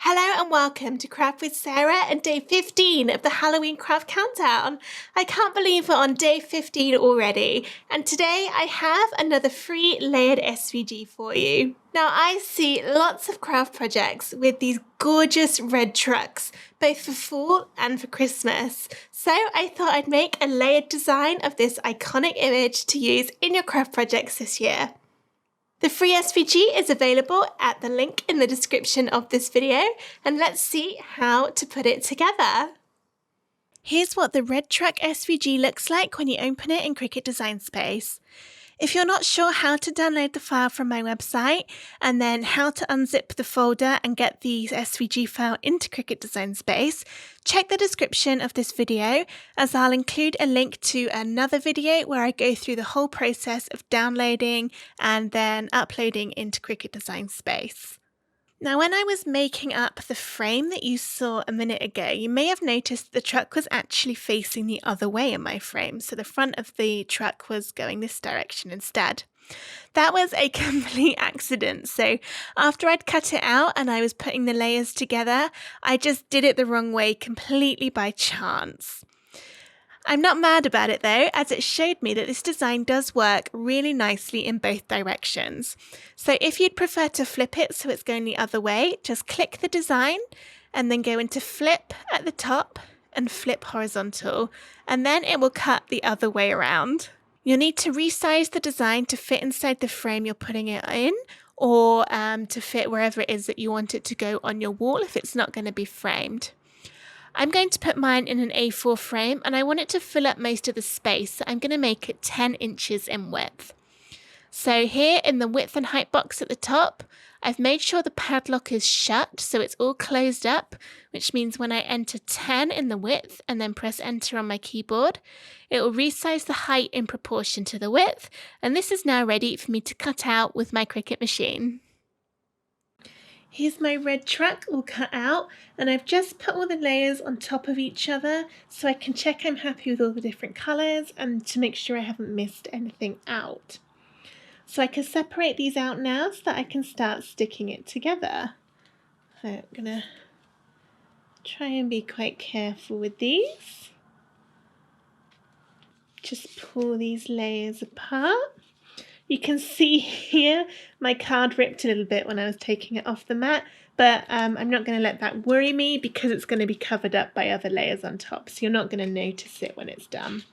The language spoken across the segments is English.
Hello and welcome to Craft with Sarah and day 15 of the Halloween Craft Countdown. I can't believe we're on day 15 already, and today I have another free layered SVG for you. Now I see lots of craft projects with these gorgeous red trucks, both for fall and for Christmas. So I thought I'd make a layered design of this iconic image to use in your craft projects this year. The free SVG is available at the link in the description of this video, and let's see how to put it together. Here's what the red truck SVG looks like when you open it in Cricut Design Space. If you're not sure how to download the file from my website and then how to unzip the folder and get the SVG file into Cricut Design Space, check the description of this video as I'll include a link to another video where I go through the whole process of downloading and then uploading into Cricut Design Space. Now, when I was making up the frame that you saw a minute ago, you may have noticed that the truck was actually facing the other way in my frame. So the front of the truck was going this direction instead. That was a complete accident. So after I'd cut it out and I was putting the layers together, I just did it the wrong way completely by chance. I'm not mad about it though, as it showed me that this design does work really nicely in both directions. So if you'd prefer to flip it so it's going the other way, just click the design and then go into flip at the top and flip horizontal, and then it will cut the other way around. You'll need to resize the design to fit inside the frame you're putting it in, or to fit wherever it is that you want it to go on your wall if it's not going to be framed. I'm going to put mine in an A4 frame and I want it to fill up most of the space, so I'm going to make it 10 inches in width. So here in the width and height box at the top, I've made sure the padlock is shut so it's all closed up, which means when I enter 10 in the width and then press enter on my keyboard, it will resize the height in proportion to the width, and this is now ready for me to cut out with my Cricut machine. Here's my red truck all cut out, and I've just put all the layers on top of each other so I can check I'm happy with all the different colours and to make sure I haven't missed anything out. So I can separate these out now so that I can start sticking it together. So I'm going to try and be quite careful with these. Just pull these layers apart. You can see here my card ripped a little bit when I was taking it off the mat, but I'm not going to let that worry me because it's going to be covered up by other layers on top, so you're not going to notice it when it's done.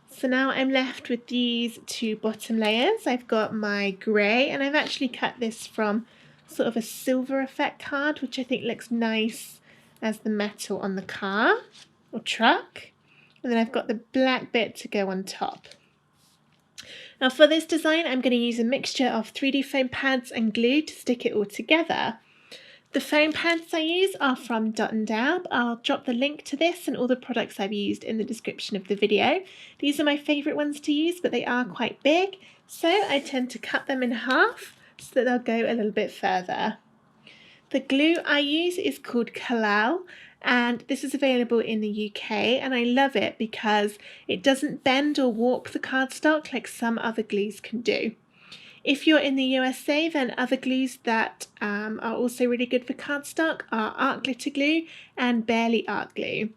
So now I'm left with these two bottom layers. I've got my grey, and I've actually cut this from sort of a silver effect card, which I think looks nice as the metal on the car or truck. And then I've got the black bit to go on top. Now for this design, I'm going to use a mixture of 3D foam pads and glue to stick it all together. The foam pads I use are from Dot & Dab. I'll drop the link to this and all the products I've used in the description of the video. These are my favourite ones to use, but they are quite big, so I tend to cut them in half so that they'll go a little bit further. The glue I use is called Kalal, and this is available in the UK, and I love it because it doesn't bend or warp the cardstock like some other glues can do. If you're in the USA, then other glues that are also really good for cardstock are art glitter glue and barely art glue.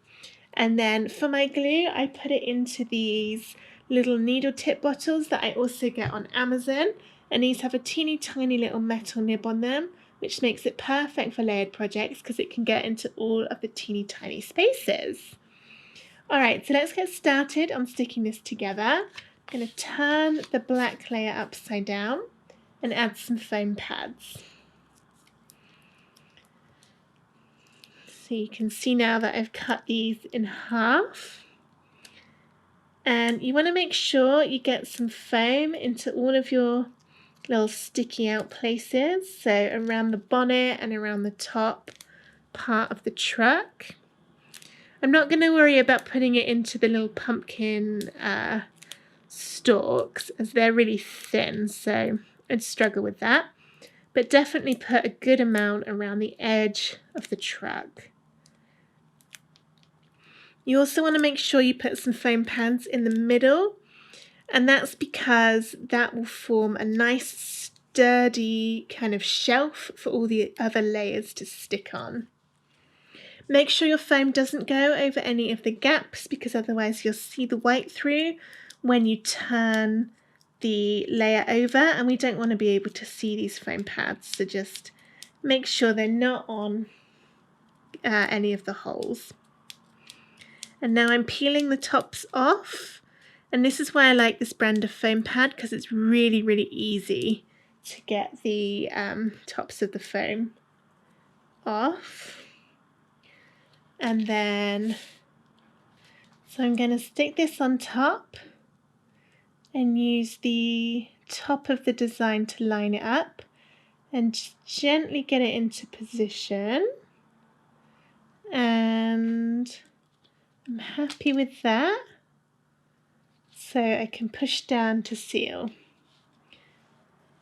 And then for my glue, I put it into these little needle tip bottles that I also get on Amazon, and these have a teeny tiny little metal nib on them, which makes it perfect for layered projects because it can get into all of the teeny tiny spaces. Alright, so let's get started on sticking this together. I'm going to turn the black layer upside down and add some foam pads. So you can see now that I've cut these in half. And you want to make sure you get some foam into all of your little sticky out places, so around the bonnet and around the top part of the truck. I'm not going to worry about putting it into the little pumpkin stalks as they're really thin, so I'd struggle with that, but definitely put a good amount around the edge of the truck. You also want to make sure you put some foam pads in the middle, and that's because that will form a nice sturdy kind of shelf for all the other layers to stick on. Make sure your foam doesn't go over any of the gaps, because otherwise you'll see the white through when you turn the layer over, and we don't want to be able to see these foam pads, so just make sure they're not on any of the holes. And now I'm peeling the tops off, and this is why I like this brand of foam pad, because it's really, really easy to get the tops of the foam off. And then, so I'm going to stick this on top and use the top of the design to line it up and just gently get it into position. And I'm happy with that. So I can push down to seal.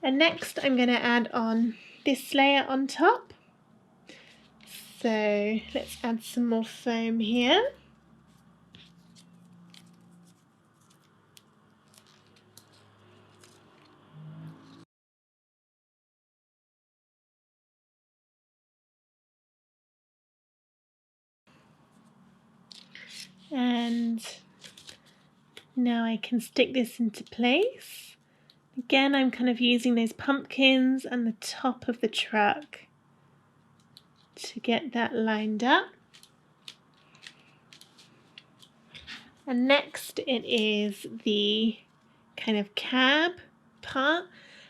And next I'm going to add on this layer on top. So let's add some more foam here. And now I can stick this into place. Again, I'm kind of using those pumpkins and the top of the truck to get that lined up. And next it is the kind of cab part,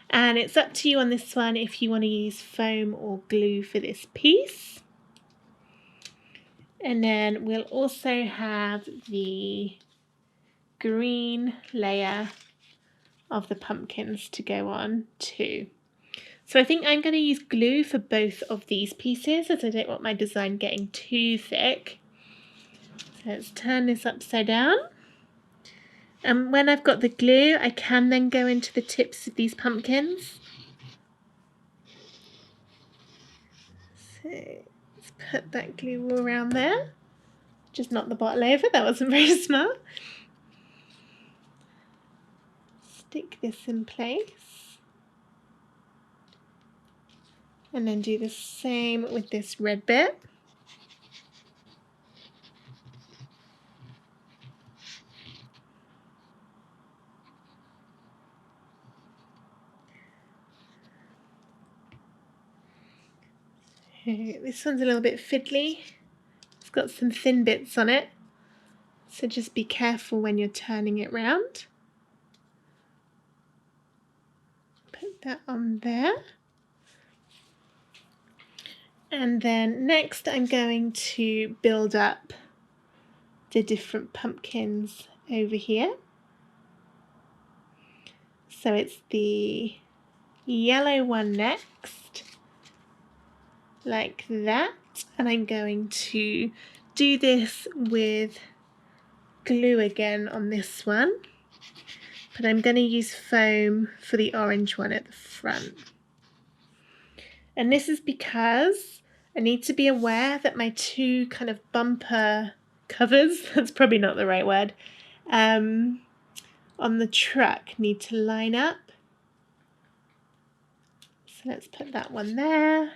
and it's up to you on this one if you want to use foam or glue for this piece. And then we'll also have the green layer of the pumpkins to go on too. So I think I'm going to use glue for both of these pieces, as I don't want my design getting too thick. So let's turn this upside down. And when I've got the glue, I can then go into the tips of these pumpkins. So let's put that glue all around there. Just knock the bottle over, that wasn't very smart. Stick this in place. And then do the same with this red bit. This one's a little bit fiddly. It's got some thin bits on it, so just be careful when you're turning it round. Put that on there. And then next I'm going to build up the different pumpkins over here. So it's the yellow one next, like that. And I'm going to do this with glue again on this one, but I'm going to use foam for the orange one at the front. And this is because I need to be aware that my two kind of bumper covers, that's probably not the right word, on the truck need to line up. So let's put that one there.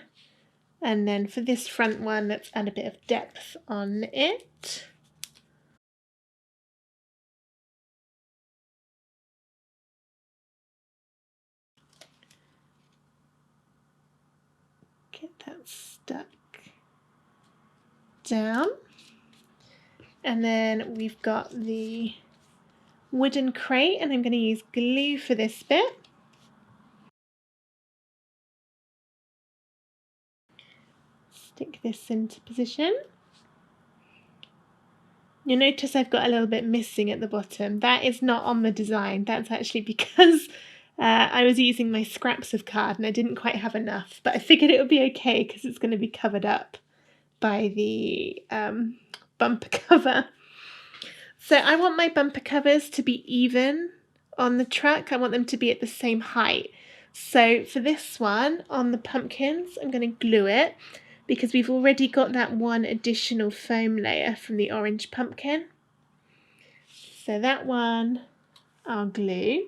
And then for this front one, let's add a bit of depth on it. Get that stuck down. And then we've got the wooden crate, and I'm going to use glue for this bit. Stick this into position. You'll notice I've got a little bit missing at the bottom. That is not on the design. That's actually because I was using my scraps of card and I didn't quite have enough. But I figured it would be okay because it's going to be covered up by the bumper cover. So I want my bumper covers to be even on the truck. I want them to be at the same height. So for this one, on the pumpkins, I'm going to glue it, because we've already got that one additional foam layer from the orange pumpkin. So that one I'll glue.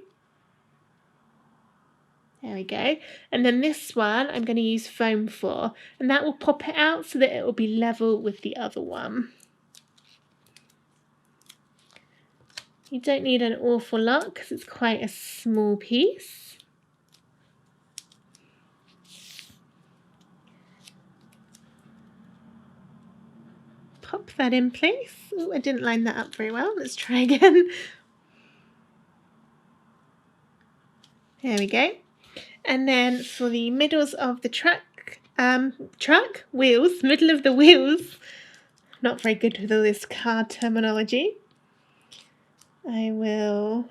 There we go. And then this one I'm going to use foam for, and that will pop it out so that it will be level with the other one. You don't need an awful lot because it's quite a small piece. Pop that in place. Oh, I didn't line that up very well. Let's try again. There we go. And then for the middles of the middle of the wheels, not very good with all this car terminology, I will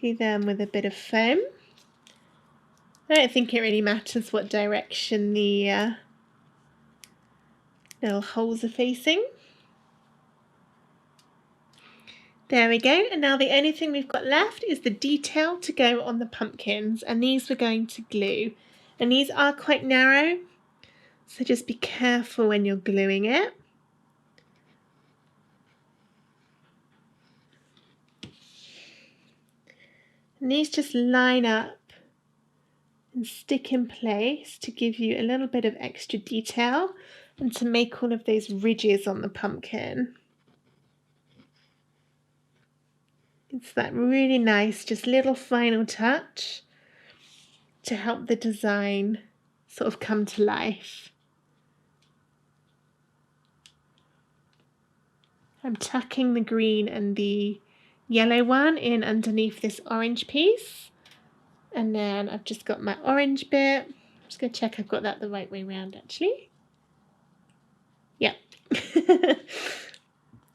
do them with a bit of foam. I don't think it really matters what direction the little holes are facing. There we go, and now the only thing we've got left is the detail to go on the pumpkins, and these we're going to glue. And these are quite narrow, so just be careful when you're gluing it. And these just line up and stick in place to give you a little bit of extra detail and to make all of those ridges on the pumpkin. It's that really nice, just little final touch to help the design sort of come to life. I'm tucking the green and the yellow one in underneath this orange piece. And then I've just got my orange bit. I'm just going to check I've got that the right way around actually. Yep.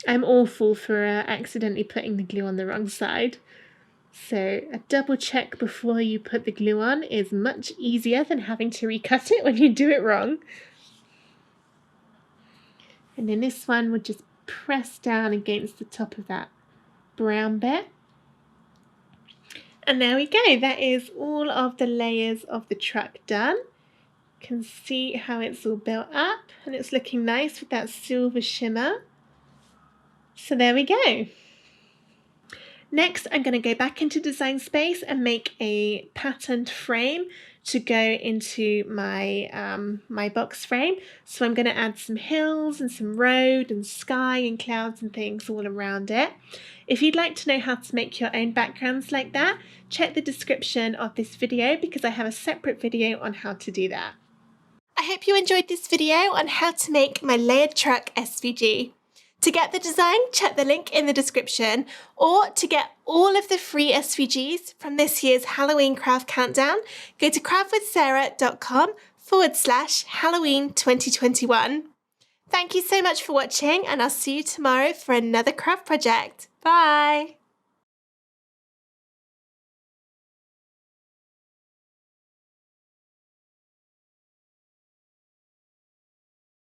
I'm awful for accidentally putting the glue on the wrong side. So a double check before you put the glue on is much easier than having to recut it when you do it wrong. And then this one would just press down against the top of that brown bit. And there we go, that is all of the layers of the truck done. You can see how it's all built up and it's looking nice with that silver shimmer. So there we go. Next, I'm going to go back into Design Space and make a patterned frame to go into my, my box frame. So I'm going to add some hills and some road and sky and clouds and things all around it. If you'd like to know how to make your own backgrounds like that, check the description of this video because I have a separate video on how to do that. I hope you enjoyed this video on how to make my layered truck SVG. To get the design, check the link in the description, or to get all of the free SVGs from this year's Halloween Craft Countdown, go to craftwithsarah.com/Halloween 2021. Thank you so much for watching, and I'll see you tomorrow for another craft project. Bye!